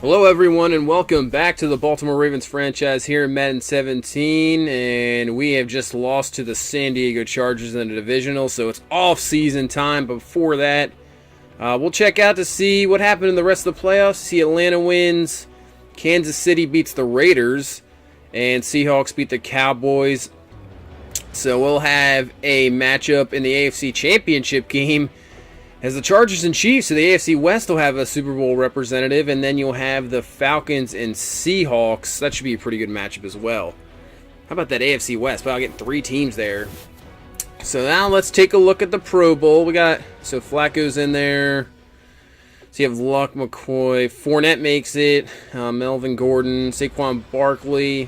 Hello everyone and welcome back to the Baltimore Ravens franchise here in Madden 17, and we have just lost to the San Diego Chargers in the divisional, so it's off-season time. But before that, we'll check out to see what happened in the rest of the playoffs. See Atlanta wins, Kansas City beats the Raiders, and Seahawks beat the Cowboys. So we'll have a matchup in the AFC Championship game as the Chargers and Chiefs. So the AFC West will have a Super Bowl representative, and then you'll have the Falcons and Seahawks. That should be a pretty good matchup as well. How about that AFC West? Well, I'll get 3 teams there. So now let's take a look at the Pro Bowl. So Flacco's in there. So you have Luck, McCoy, Fournette makes it, Melvin Gordon, Saquon Barkley.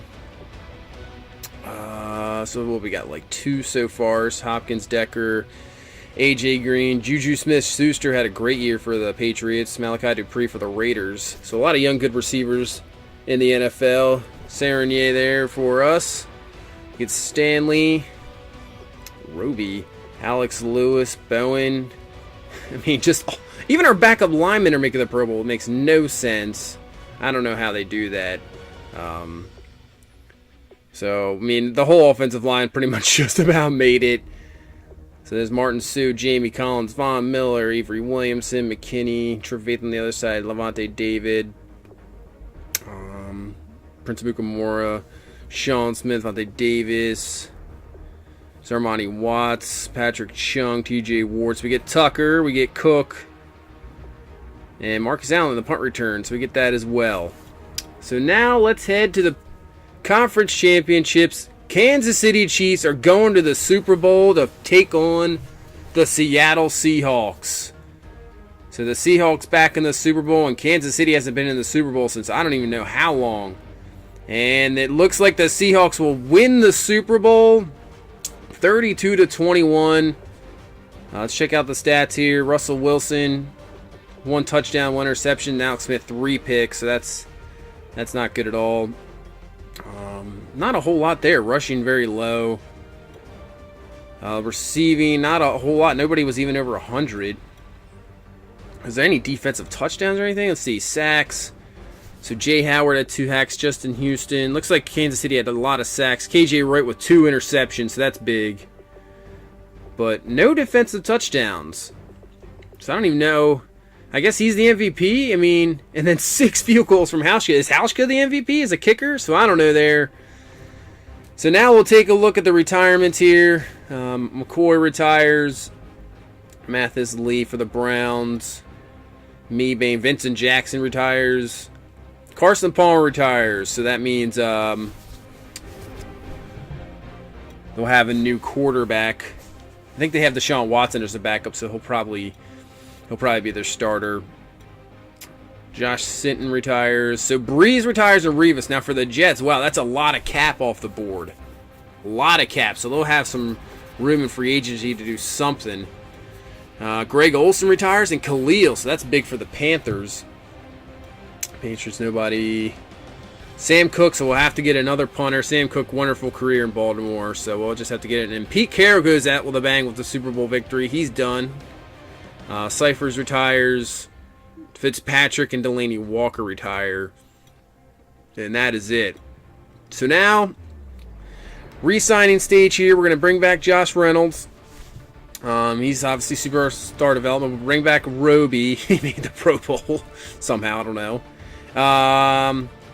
So what we got, like 2 so far. Hopkins, Decker, AJ Green, Juju Smith-Schuster had a great year for the Patriots. Malachi Dupre for the Raiders. So a lot of young good receivers in the NFL. Sarnier there for us. Get Stanley, Roby, Alex Lewis, Bowen. I mean, just even our backup linemen are making the Pro Bowl. It makes no sense. I don't know how they do that. So, I mean, the whole offensive line pretty much just about made it. So there's Martin Sue, Jamie Collins, Von Miller, Avery Williamson, McKinney, Trevathan on the other side, Levante David, Prince Mukamura, Sean Smith, Levante Davis, Zarmani Watts, Patrick Chung, TJ Ward. So we get Tucker, we get Cook, and Marcus Allen, the punt return. So we get that as well. So now let's head to the Conference Championships. Kansas City Chiefs are going to the Super Bowl to take on the Seattle Seahawks. So the Seahawks back in the Super Bowl, and Kansas City hasn't been in the Super Bowl since I don't even know how long. And it looks like the Seahawks will win the Super Bowl 32-21. Let's check out the stats here. Russell Wilson, 1 touchdown, 1 interception. Alex Smith, 3 picks. So that's not good at all. Not a whole lot there. Rushing very low. Receiving, not a whole lot. Nobody was even over 100. Is there any defensive touchdowns or anything? Let's see. Sacks. So Jay Howard had 2 hacks. Justin Houston. Looks like Kansas City had a lot of sacks. KJ Wright with 2 interceptions, so that's big. But no defensive touchdowns. So I don't even know. I guess he's the MVP. I mean, and then 6 field goals from Hauschka. Is Hauschka the MVP as a kicker? So I don't know there. So now we'll take a look at the retirements here. McCoy retires. Mathis Lee for the Browns. Mebane. Vincent Jackson retires. Carson Palmer retires. So that means they'll have a new quarterback. I think they have Deshaun Watson as a backup, so he'll probably be their starter. Josh Sinton retires. So Breeze retires and Revis. Now for the Jets, wow, that's a lot of cap off the board. A lot of cap. So they'll have some room in free agency to do something. Greg Olsen retires and Khalil. So that's big for the Panthers. Patriots, nobody. Sam Cook, so we'll have to get another punter. Sam Cook, wonderful career in Baltimore. So we'll just have to get it. And Pete Carroll goes out with a bang with the Super Bowl victory. He's done. Cyphers retires. Fitzpatrick and Delaney Walker retire. And that is it. So now, re-signing stage here. We're going to bring back Josh Reynolds. He's obviously superstar development. We'll bring back Roby. He made the Pro Bowl somehow. I don't know.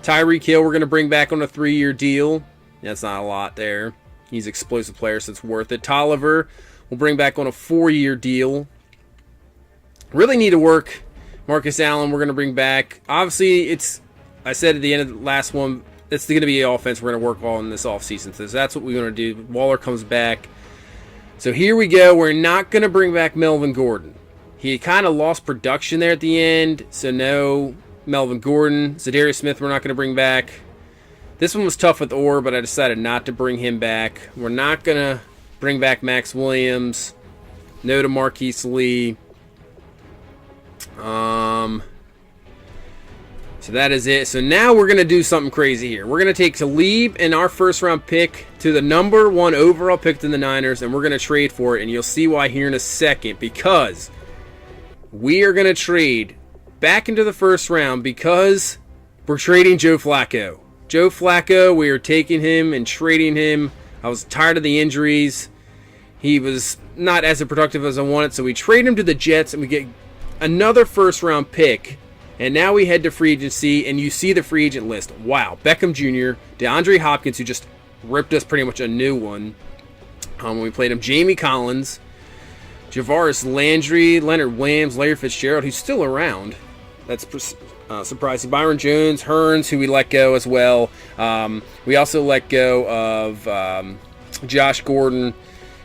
Tyreek Hill we're going to bring back on a 3-year deal. That's not a lot there. He's an explosive player, so it's worth it. Tolliver we'll bring back on a 4-year deal. Really need to work. Marcus Allen, we're going to bring back. Obviously, I said at the end of the last one, it's going to be an offense we're going to work on this offseason. So that's what we're going to do. Waller comes back. So here we go. We're not going to bring back Melvin Gordon. He kind of lost production there at the end. So no Melvin Gordon. Zadarius Smith, we're not going to bring back. This one was tough with Orr, but I decided not to bring him back. We're not going to bring back Max Williams. No to Marquise Lee. So that is it. So now we're going to do something crazy here. We're going to take Talib and our first round pick to the number 1 overall pick in the Niners, and we're going to trade for it. And you'll see why here in a second, because we are going to trade back into the first round because we're trading Joe Flacco. Joe Flacco, we are taking him and trading him. I was tired of the injuries. He was not as productive as I wanted, so we trade him to the Jets, and we get another first-round pick. And now we head to free agency, and you see the free agent list. Wow. Beckham Jr., DeAndre Hopkins, who just ripped us pretty much a new one when we played him. Jamie Collins, Javaris Landry, Leonard Williams, Larry Fitzgerald, who's still around. That's surprising. Byron Jones, Hearns, who we let go as well. We also let go of Josh Gordon.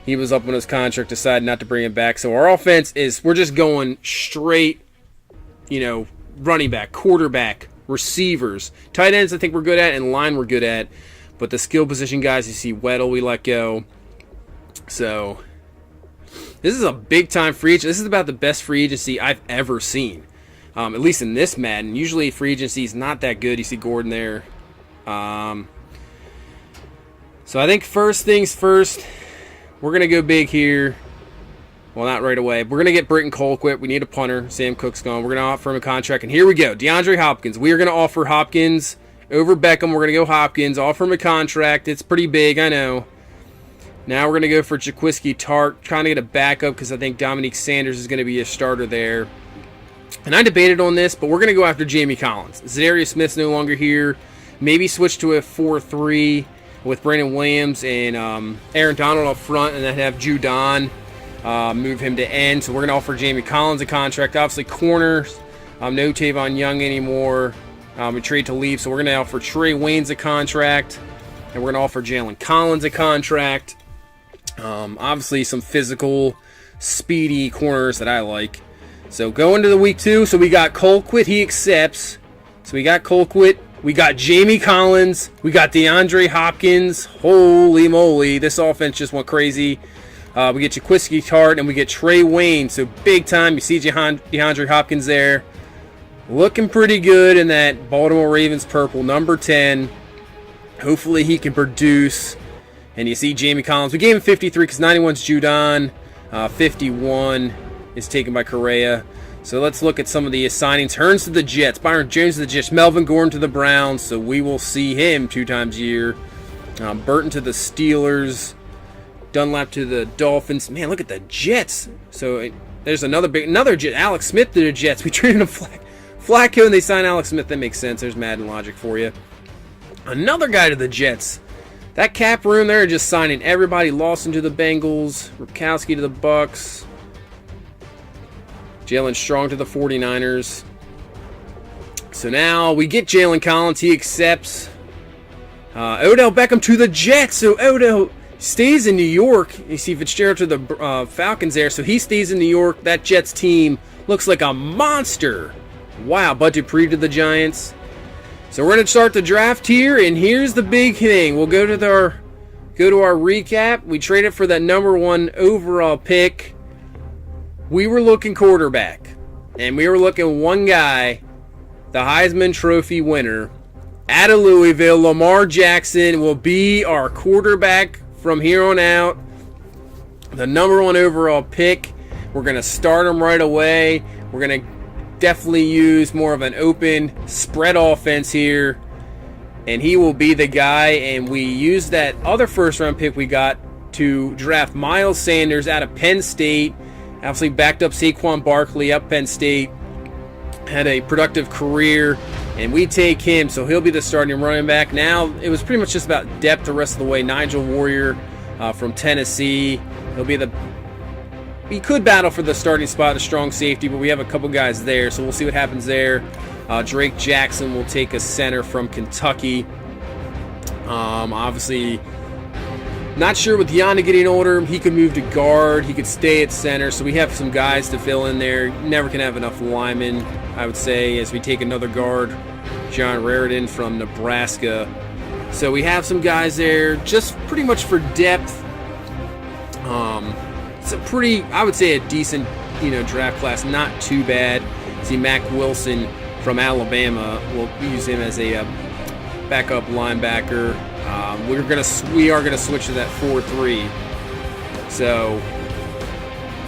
He was up on his contract, decided not to bring him back. So our offense is, we're just going straight, running back, quarterback, receivers. Tight ends I think we're good at, and line we're good at. But the skill position guys, you see Weddle we let go. So this is a big-time free agency. This is about the best free agency I've ever seen. At least in this Madden. Usually free agency is not that good. You see Gordon there. So I think first things first, we're going to go big here. Well, not right away. We're going to get Britton Colquitt. We need a punter. Sam Cook's gone. We're going to offer him a contract. And here we go. DeAndre Hopkins. We are going to offer Hopkins over Beckham. We're going to go Hopkins. Offer him a contract. It's pretty big, I know. Now we're going to go for Jaquiski Tartt. Trying to get a backup because I think Dominique Sanders is going to be a starter there. And I debated on this, but we're going to go after Jamie Collins. Zadarius Smith's no longer here. Maybe switch to a 4-3 with Brandon Williams and Aaron Donald up front, and then have Judon. Move him to end. So we're going to offer Jamie Collins a contract. Obviously, corners. No Tavon Young anymore. We trade to leave. So we're going to offer Trey Waynes a contract. And we're going to offer Jalen Collins a contract. Obviously, some physical, speedy corners that I like. So going to the week 2. So we got Colquitt. He accepts. So we got Colquitt. We got Jamie Collins. We got DeAndre Hopkins. Holy moly. This offense just went crazy. We get Jaquiski Tartt, and we get Trey Waynes. So big time. You see DeAndre Hopkins there. Looking pretty good in that Baltimore Ravens purple, number 10. Hopefully he can produce. And you see Jamie Collins. We gave him 53 because 91's Judon. 51 is taken by Correa. So let's look at some of the assignings. Hearns to the Jets. Byron Jones to the Jets. Melvin Gordon to the Browns. So we will see him 2 times a year. Burton to the Steelers. Dunlap to the Dolphins. Man, look at the Jets. So there's another Jet. Alex Smith to the Jets. We traded him Flacco and they signed Alex Smith. That makes sense. There's Madden logic for you. Another guy to the Jets. That cap room there, just signing everybody. Lawson to the Bengals. Rukowski to the Bucks. Jalen Strong to the 49ers. So now we get Jalen Collins. He accepts. Odell Beckham to the Jets. So Odell stays in New York. You see Fitzgerald to the Falcons there. So he stays in New York. That Jets team looks like a monster. Wow, Bud Dupree to the Giants. So we're going to start the draft here, and here's the big thing. We'll go to our recap. We traded for that number 1 overall pick. We were looking quarterback, and we were looking one guy, the Heisman Trophy winner, out of Louisville. Lamar Jackson will be our quarterback from here on out. The number 1 overall pick. We're going to start him right away. We're going to definitely use more of an open spread offense here. And he will be the guy. And we used that other first-round pick we got to draft Miles Sanders out of Penn State. Obviously backed up Saquon Barkley up Penn State. Had a productive career. And we take him, so he'll be the starting running back. Now, it was pretty much just about depth the rest of the way. Nigel Warrior from Tennessee. He could battle for the starting spot, a strong safety, but we have a couple guys there, so we'll see what happens there. Drake Jackson will take a center from Kentucky. Obviously, not sure with Yana getting older, he could move to guard. He could stay at center, so we have some guys to fill in there. Never can have enough linemen, I would say, as we take another guard. John Raritan from Nebraska. So we have some guys there, just pretty much for depth. It's a pretty, I would say, a decent, draft class. Not too bad. See Mac Wilson from Alabama. We'll use him as a backup linebacker. We are gonna switch to that 4-3. So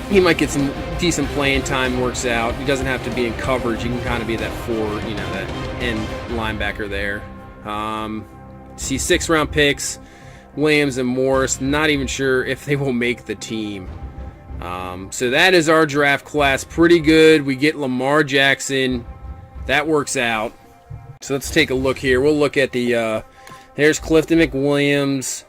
he might get some decent playing time, works out. He doesn't have to be in coverage. He can kind of be that that end linebacker there. See 6th-round picks, Williams and Morris. Not even sure if they will make the team. So that is our draft class. Pretty good. We get Lamar Jackson. That works out. So let's take a look here. We'll look at the, there's Clifton McWilliams.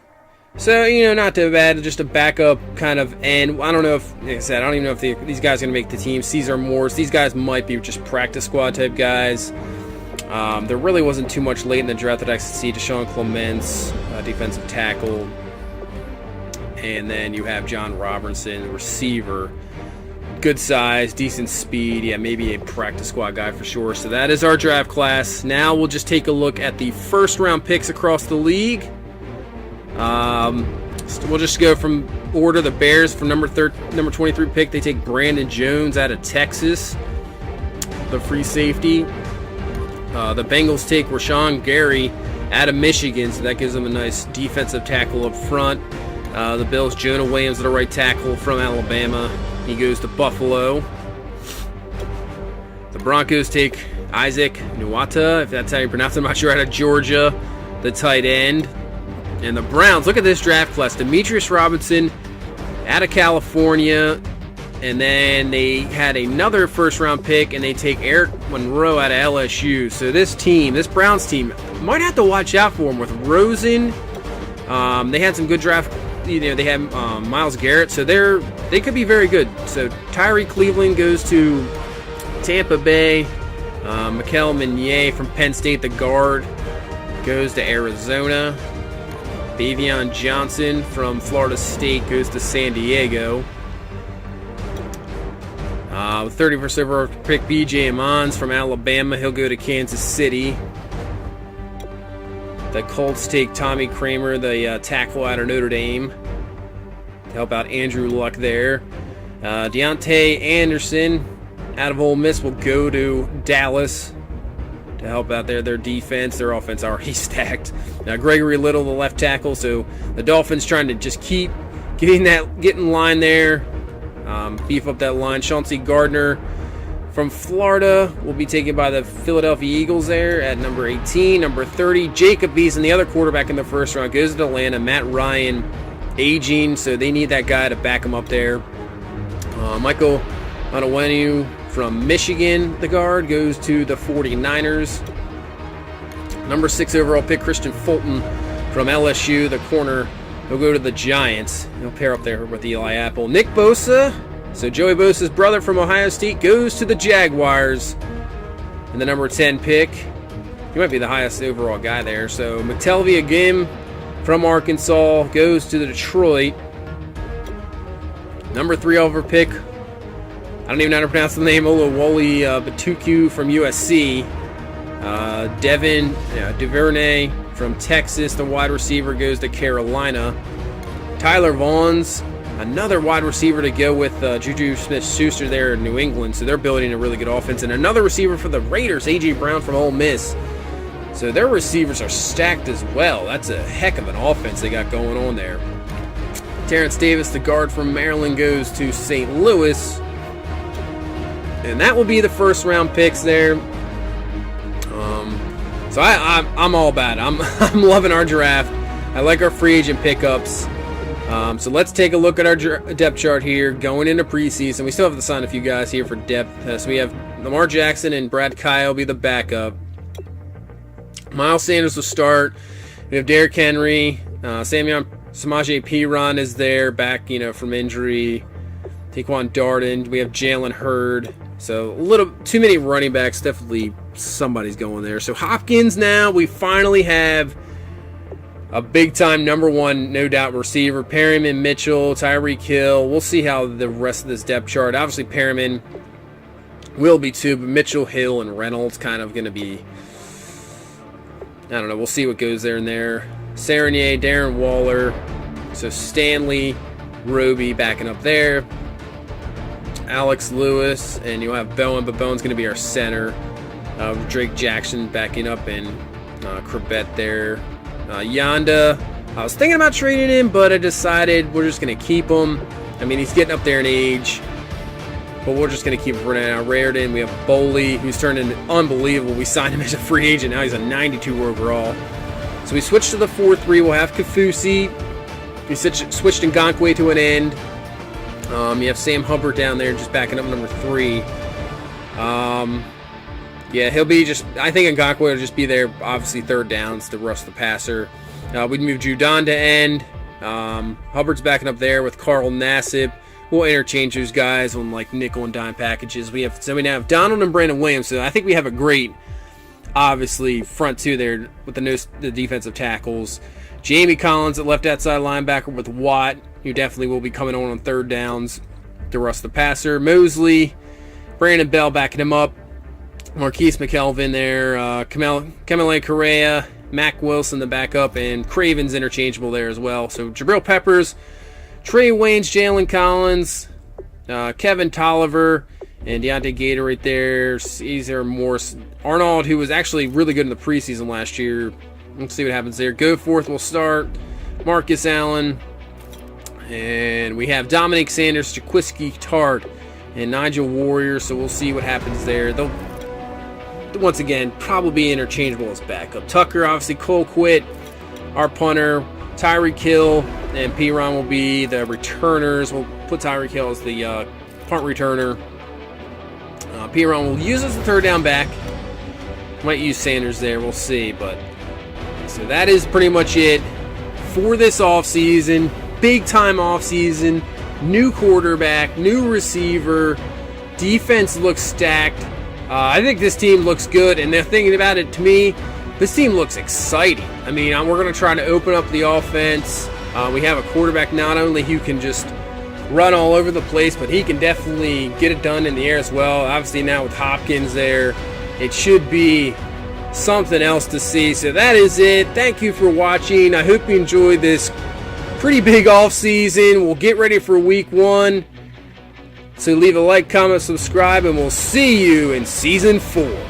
So, not too bad. Just a backup kind of end. I don't know if, like I said, I don't even know if these guys are going to make the team. Cesar Morris. These guys might be just practice squad type guys. There really wasn't too much late in the draft that I could see. Deshaun Clements, defensive tackle. And then you have John Robertson, receiver. Good size, decent speed. Yeah, maybe a practice squad guy for sure. So that is our draft class. Now we'll just take a look at the 1st-round picks across the league. We'll just go from order. The Bears, from number 23 pick, they take Brandon Jones out of Texas, the free safety. The Bengals take Rashawn Gary out of Michigan, so that gives them a nice defensive tackle up front. The Bills, Jonah Williams, the right tackle from Alabama. He goes to Buffalo. The Broncos take Isaac Nuata, if that's how you pronounce it. I'm not sure, out of Georgia, the tight end. And the Browns, look at this draft class. Demetrius Robinson out of California. And then they had another 1st-round pick, and they take Eric Monroe out of LSU. So this Browns team, might have to watch out for them with Rosen. They had some good draft. They had Myles Garrett, so they could be very good. So Tyree Cleveland goes to Tampa Bay. Mikael Meunier from Penn State, the guard, goes to Arizona. Davion Johnson from Florida State goes to San Diego. 31st overall pick, B.J. Emmons from Alabama. He'll go to Kansas City. The Colts take Tommy Kramer, the tackle out of Notre Dame, to help out Andrew Luck there. Deontay Anderson out of Ole Miss will go to Dallas to help out their defense. Their offense already stacked. Now Gregory Little, the left tackle. So the Dolphins trying to just keep get in line there, beef up that line. Chauncey Gardner from Florida will be taken by the Philadelphia Eagles there at number 18. Number 30, Jacob Eason, the other quarterback in the 1st round, goes to Atlanta. Matt Ryan aging, so they need that guy to back him up there. Michael Onwenu from Michigan, the guard, goes to the 49ers. Number 6 overall pick, Christian Fulton from LSU, the corner, he'll go to the Giants. He'll pair up there with Eli Apple. Nick Bosa, so Joey Bosa's brother from Ohio State, goes to the Jaguars. And the number 10 pick, he might be the highest overall guy there. So McTelvey Agim from Arkansas goes to the Detroit. Number 3 overall pick, I don't even know how to pronounce the name, Olawale Batuku from USC. Devin Duvernay from Texas, the wide receiver, goes to Carolina. Tyler Vaughns, another wide receiver to go with Juju Smith-Schuster there in New England. So they're building a really good offense. And another receiver for the Raiders, A.J. Brown from Ole Miss. So their receivers are stacked as well. That's a heck of an offense they got going on there. Terrence Davis, the guard from Maryland, goes to St. Louis. And that will be the 1st round picks there. So I'm all about it. I'm loving our draft. I like our free agent pickups. So let's take a look at our depth chart here going into preseason. We still have to sign a few guys here for depth. So we have Lamar Jackson and Brad Kyle be the backup. Miles Sanders will start. We have Derrick Henry. Samaje Perine is there, back from injury. Taquan Darden. We have Jalen Hurd. So a little too many running backs. Definitely somebody's going there. So Hopkins now. We finally have a big-time number 1, no doubt, receiver. Perriman, Mitchell, Tyreek Hill. We'll see how the rest of this depth chart. Obviously, Perriman will be too, but Mitchell, Hill, and Reynolds kind of going to be, I don't know. We'll see what goes there and there. Serenier, Darren Waller. So Stanley, Roby backing up there. Alex Lewis, and you'll have Bowen, but Bowen's going to be our center. Drake Jackson backing up, and Corbett there. Yanda, I was thinking about trading him, but I decided we're just going to keep him. I mean, he's getting up there in age. but we're just going to keep it for now. Raritan, we have Boley, who's turned into unbelievable. We signed him as a free agent. Now he's a 92 overall. So we switched to the 4-3. We'll have Kafusi. We switched Ngakoue to an end. You have Sam Hubbard down there just backing up number 3. Yeah, he'll be just... I think Ngakoue will just be there, obviously, third downs to rush the passer. We'd move Judon to end. Hubbard's backing up there with Carl Nassib. We'll interchange those guys on like nickel and dime packages. We now have Donald and Brandon Williams. So I think we have a great, obviously, front two there with the defensive tackles. Jamie Collins at left outside linebacker with Watt, who definitely will be coming on third downs to rush the passer. Mosley, Brandon Bell backing him up. Marquise McKelvin there. Kamale Correa, Mac Wilson the backup, and Craven's interchangeable there as well. So Jabril Peppers, Trey Waynes, Jalen Collins, Kevin Tolliver, and Deontay Gator right there. Caesar Morse. Arnold, who was actually really good in the preseason last year. Let's see what happens there. Goforth will start. Marcus Allen. And we have Dominic Sanders, Jaquiski Tart, and Nigel Warrior. So we'll see what happens there. They'll, once again, probably be interchangeable as backup. Tucker, obviously, Cole Quitt, our punter. Tyreek Hill and P-Ron will be the returners. We'll put Tyreek Hill as the punt returner. P-Ron will use as the third down back. Might use Sanders there. We'll see. But so that is pretty much it for this offseason. Big time offseason. New quarterback, new receiver. Defense looks stacked. I think this team looks good. And they're thinking about it, to me, this team looks exciting. I mean, we're going to try to open up the offense. We have a quarterback not only who can just run all over the place, but he can definitely get it done in the air as well. Obviously now with Hopkins there, it should be something else to see. So that is it. Thank you for watching. I hope you enjoyed this pretty big off season. We'll get ready for week 1. So leave a like, comment, subscribe, and we'll see you in season 4.